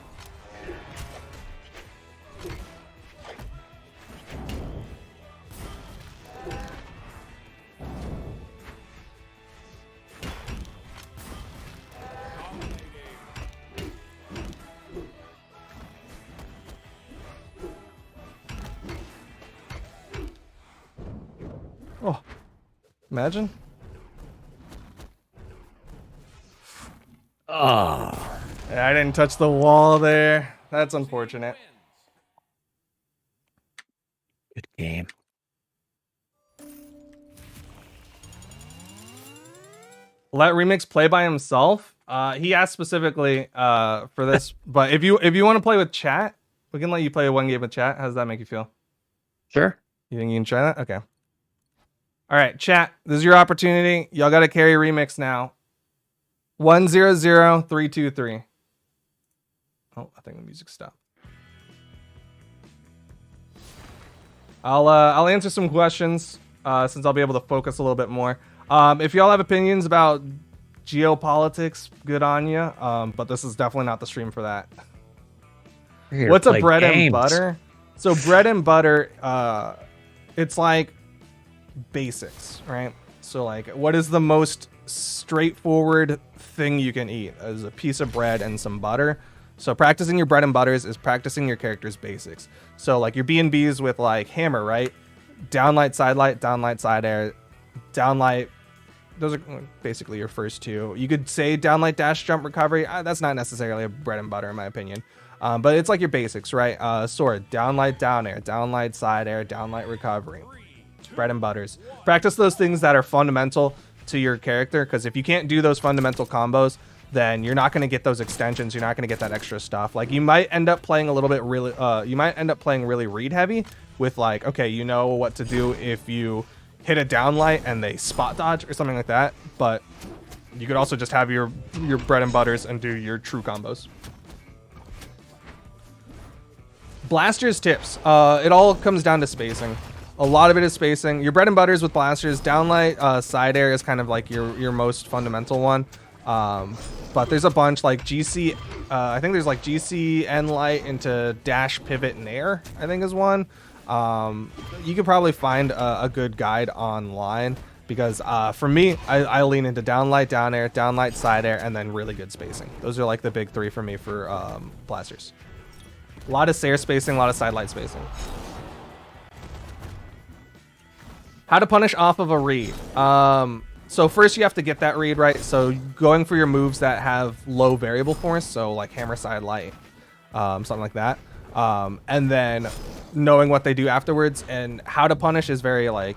Oh, imagine. Oh. I didn't touch the wall there. That's unfortunate. Good game. Let Remix play by himself. He asked specifically for this, but if you want to play with chat, we can let you play one game with chat. How does that make you feel? Sure. You think you can try that? Okay. All right, chat. This is your opportunity. Y'all got to carry Remix now. 100323. Oh, I think the music stopped. I'll answer some questions since I'll be able to focus a little bit more. If y'all have opinions about geopolitics, good on you. But this is definitely not the stream for that. What's a bread and butter? So bread and butter, it's like basics, right? So like, what is the most straightforward thing you can eat? Is a piece of bread and some butter. So practicing your bread and butters is practicing your character's basics. So like your B&Bs with like hammer, right? Downlight, side air, downlight. Those are basically your first two. You could say downlight, dash, jump, recovery. That's not necessarily a bread and butter in my opinion. But it's like your basics, right? Sword, downlight, down air, downlight, side air, downlight, recovery. Bread and butters. Practice those things that are fundamental to your character, because if you can't do those fundamental combos, then you're not going to get those extensions. You're not going to get that extra stuff. Like you might end up playing a little bit really, you might end up playing really read heavy with like, okay, you know what to do if you hit a downlight and they spot dodge or something like that. But you could also just have your bread and butters and do your true combos. Blasters tips. It all comes down to spacing. A lot of it is spacing. Your bread and butters with blasters, downlight, side air is kind of like your most fundamental one. But there's a bunch like GC. I think there's like GC, N light into dash, pivot, and air. I think is one. You could probably find a good guide online because for me, I lean into downlight, down air, downlight, side air, and then really good spacing. Those are like the big three for me for blasters. A lot of air spacing, a lot of side light spacing. How to punish off of a read. So first you have to get that read right. So going for your moves that have low variable force, so like hammer, side light, something like that. And then knowing what they do afterwards, and how to punish is very like,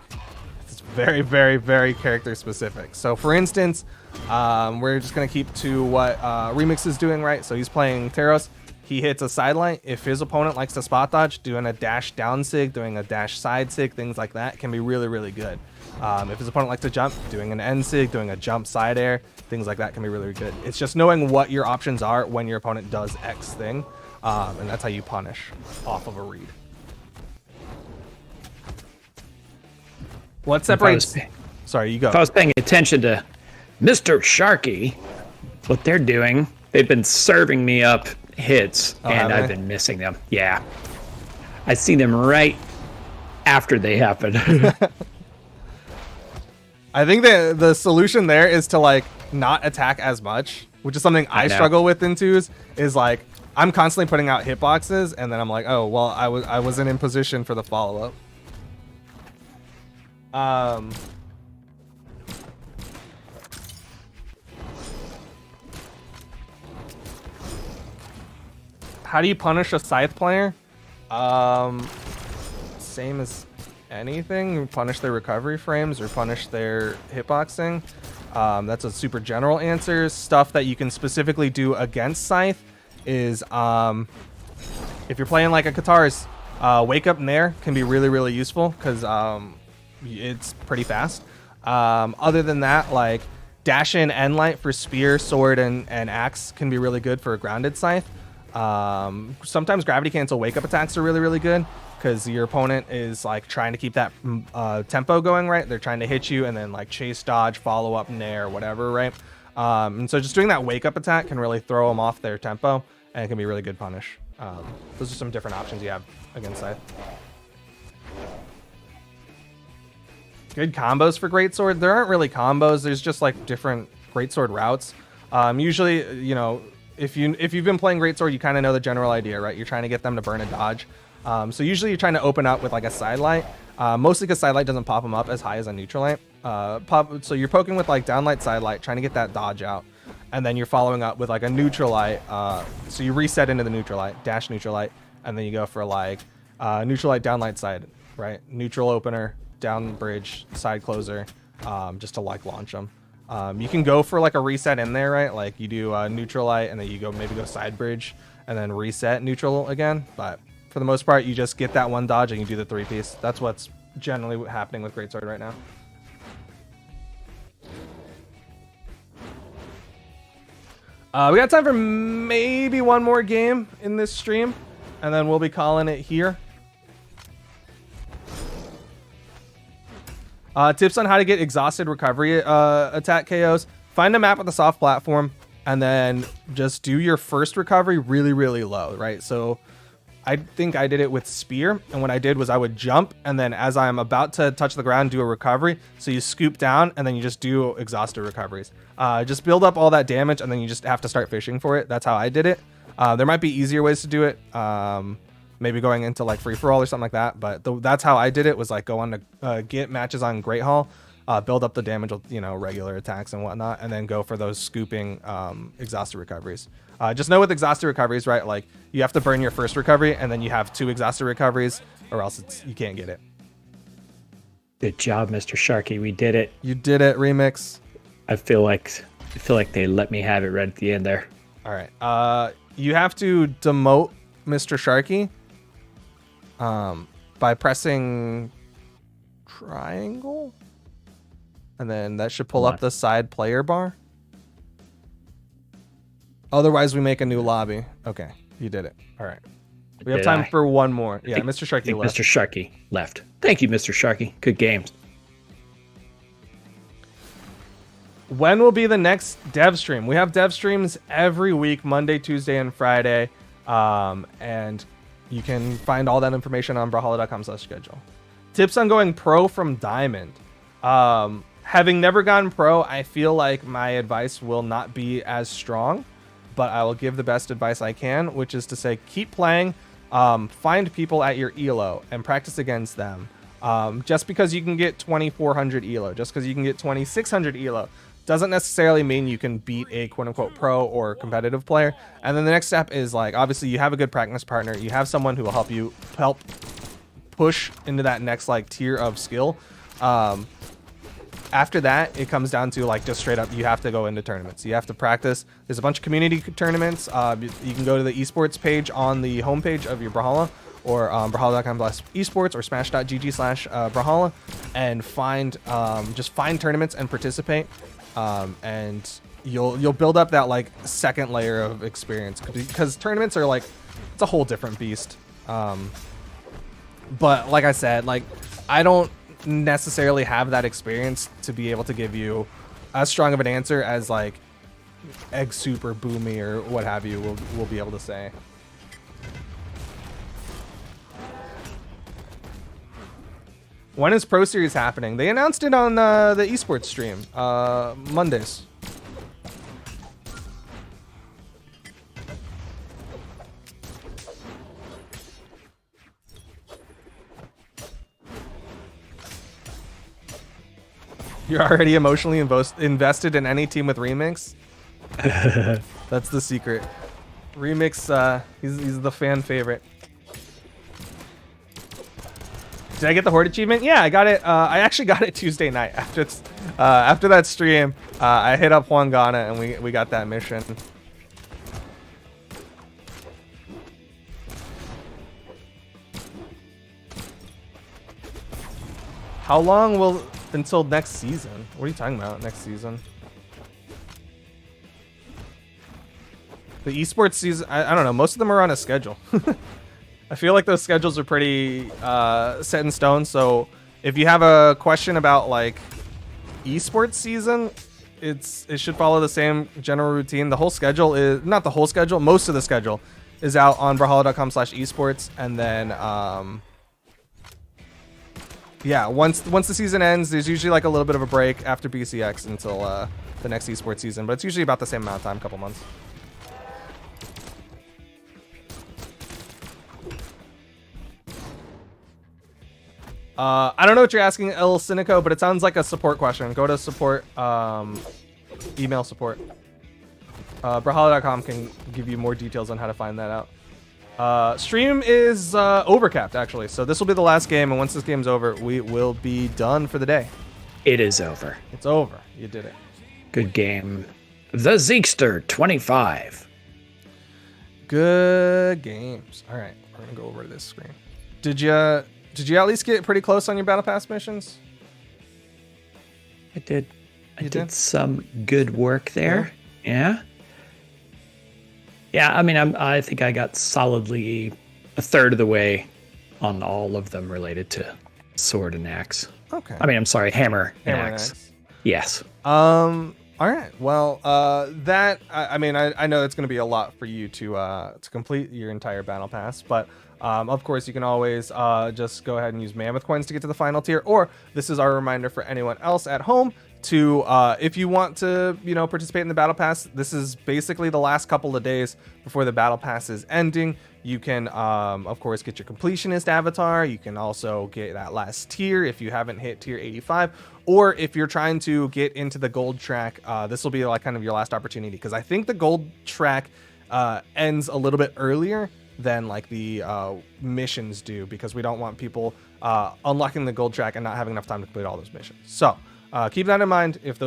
it's very, very, very character specific. So for instance, we're just gonna keep to what Remix is doing, right? So he's playing Teros. He hits a side light. If his opponent likes to spot dodge, doing a dash down sig, doing a dash side sig, things like that can be really, really good. If his opponent likes to jump, doing an N sig, doing a jump side air, things like that can be really, really good. It's just knowing what your options are when your opponent does X thing, and that's how you punish off of a read. What separates... Sorry, you go. If I was paying attention to Mr. Sharky, what they're doing, they've been serving me up hits, and I've been missing them. Yeah. I see them right after they happen. I think the solution there is to like not attack as much, which is something I struggle with in twos, is like I'm constantly putting out hitboxes and then I'm like, oh well, I wasn't in position for the follow-up. How do you punish a Scythe player? Same as anything. Punish their recovery frames or punish their hitboxing. That's a super general answer. Stuff that you can specifically do against Scythe is if you're playing like a Katars, Wake Up Nair can be really, really useful because it's pretty fast. Other than that, like Dash in Endlight for Spear, Sword, and Axe can be really good for a grounded Scythe. Sometimes Gravity Cancel Wake Up attacks are really, really good because your opponent is like trying to keep that tempo going, right? They're trying to hit you and then like chase, dodge, follow up, nair, whatever, right? And so just doing that Wake Up attack can really throw them off their tempo and it can be really good punish. Those are some different options you have against Scythe. Good combos for Greatsword. There aren't really combos. There's just like different Greatsword routes. Usually, you know, if you've been playing Greatsword, you kind of know the general idea, right? You're trying to get them to burn a dodge. So usually you're trying to open up with like a Sidelight, mostly because Sidelight doesn't pop them up as high as a Neutral Light. So you're poking with like Downlight, Sidelight, trying to get that dodge out, and then you're following up with like a Neutral Light. So you reset into the Neutral Light, dash Neutral Light, and then you go for like Neutral Light, Downlight, Side, right? Neutral opener, down bridge, side closer, just to like launch them. You can go for like a reset in there, right? Like you do Neutral Light and then you maybe go side bridge and then reset neutral again. But for the most part, you just get that one dodge and you do the 3-piece. That's what's generally happening with Greatsword right now. We got time for maybe one more game in this stream, and then we'll be calling it here. Tips on how to get exhausted recovery attack KOs. Find a map with a soft platform, and then just do your first recovery really, really low, right? So I think I did it with Spear, and what I did was I would jump, and then as I'm about to touch the ground, do a recovery. So you scoop down, and then you just do exhausted recoveries. Just build up all that damage, and then you just have to start fishing for it. That's how I did it. There might be easier ways to do it. Maybe going into like free-for-all or something like that. But that's how I did it, was like go on to get matches on Great Hall, build up the damage with, you know, regular attacks and whatnot, and then go for those scooping exhausted recoveries. Just know with exhausted recoveries, right, like you have to burn your first recovery and then you have 2 exhausted recoveries or else you can't get it. Good job, Mr. Sharky. We did it. You did it, Remix. I feel like they let me have it right at the end there. All right. You have to demote Mr. Sharky by pressing triangle, and then that should pull up the side player bar. Otherwise, we make a new lobby. Okay, you did it. All right. We have time for one more. Yeah, Mr. Sharky left. Mr. Sharky left. Thank you, Mr. Sharky. Good games. When will be the next dev stream? We have dev streams every week, Monday, Tuesday, and Friday. And you can find all that information on brawlhalla.com/schedule. Tips on going pro from Diamond. Having never gone pro, I feel like my advice will not be as strong, but I will give the best advice I can, which is to say keep playing, find people at your ELO and practice against them. Just because you can get 2400 ELO, just because you can get 2600 ELO, doesn't necessarily mean you can beat a quote-unquote pro or competitive player. And then the next step is, like, obviously you have a good practice partner, you have someone who will help push into that next like tier of skill. After that, it comes down to like just straight up, you have to go into tournaments. You have to practice. There's a bunch of community tournaments. You can go to the esports page on the homepage of your Brawlhalla, or brawlhalla.com/esports or smash.gg/Brawlhalla, and just find tournaments and participate. And you'll build up that like second layer of experience, because tournaments are like, it's a whole different beast. But like I said, like I don't necessarily have that experience to be able to give you as strong of an answer as like Egg Super Boomy or what have you will be able to say. When is Pro Series happening? They announced it on the esports stream, Mondays. You're already emotionally invested in any team with Remix? That's the secret. Remix, he's the fan favorite. Did I get the Horde achievement? Yeah, I got it. I actually got it Tuesday night after that stream. I hit up Huangana and we got that mission. How long will until next season? What are you talking about? Next season? The esports season. I don't know. Most of them are on a schedule. I feel like those schedules are pretty set in stone. So if you have a question about like esports season, it should follow the same general routine. The whole schedule is not the whole schedule. Most of the schedule is out on brawlhalla.com/esports, and then yeah, once the season ends, there's usually like a little bit of a break after BCX until the next esports season, but it's usually about the same amount of time, couple months. I don't know what you're asking, El Cynico, but it sounds like a support question. Go to support, email support. Brawlhalla.com can give you more details on how to find that out. Stream is overcapped, actually, so this will be the last game, and once this game's over, we will be done for the day. It is over. It's over. You did it. Good game. The Zeekster 25. Good games. All right, we're gonna go over to this screen. Did you at least get pretty close on your battle pass missions? I did. I did some good work there. Yeah. Yeah, I mean, I think I got solidly a third of the way on all of them related to sword and axe. Okay. I mean, I'm sorry, hammer and axe. Yes. All right. Well, I mean, I know it's going to be a lot for you to complete your entire battle pass, but of course you can always just go ahead and use mammoth coins to get to the final tier, or this is our reminder for anyone else at home to if you want to participate in the battle pass, this is basically the last couple of days before the battle pass is ending. You can of course get your completionist avatar. You can also get that last tier if you haven't hit tier 85, or if you're trying to get into the gold track, this will be like kind of your last opportunity, because I think the gold track ends a little bit earlier than like the missions do, because we don't want people unlocking the gold track and not having enough time to complete all those missions. So keep that in mind if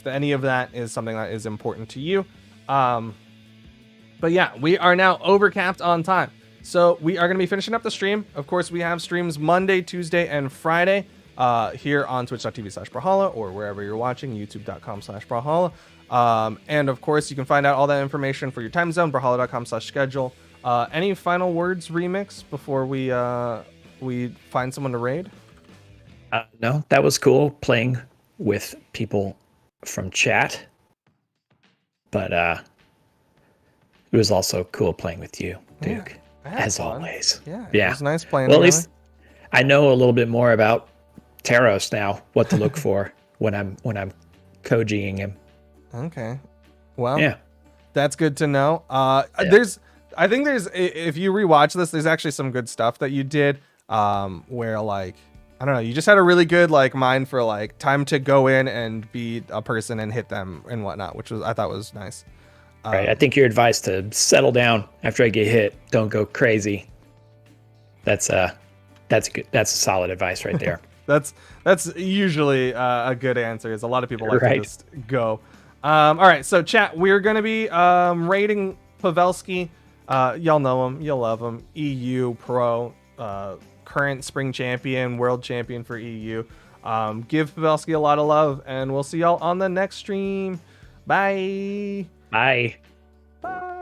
any of that is something that is important to you. But yeah, we are now overcapped on time, so we are going to be finishing up the stream. Of course, we have streams Monday, Tuesday, and Friday here on twitch.tv/Brawlhalla, or wherever you're watching, youtube.com/Brawlhalla. And of course, you can find out all that information for your time zone, brawlhalla.com/schedule. Any final words, Remix, before we find someone to raid? No, that was cool playing with people from chat, but it was also cool playing with you, Duke, as always. Yeah, it was nice playing. Well, at least I know a little bit more about Taros now, what to look for when I'm Kojiing him. Okay, well, yeah, that's good to know. I think if you rewatch this, there's actually some good stuff that you did, where like, I don't know, you just had a really good like mind for like time to go in and be a person and hit them and whatnot, which I thought was nice. Right. I think your advice to settle down after I get hit, don't go crazy. That's good. That's solid advice right there. That's usually a good answer. Is a lot of people like to just go. All right, so chat, we're gonna be rating Pavelski. Y'all know him, you'll love him. EU pro, current spring champion, world champion for EU. Give Pavelski a lot of love, and we'll see y'all on the next stream. Bye. Bye.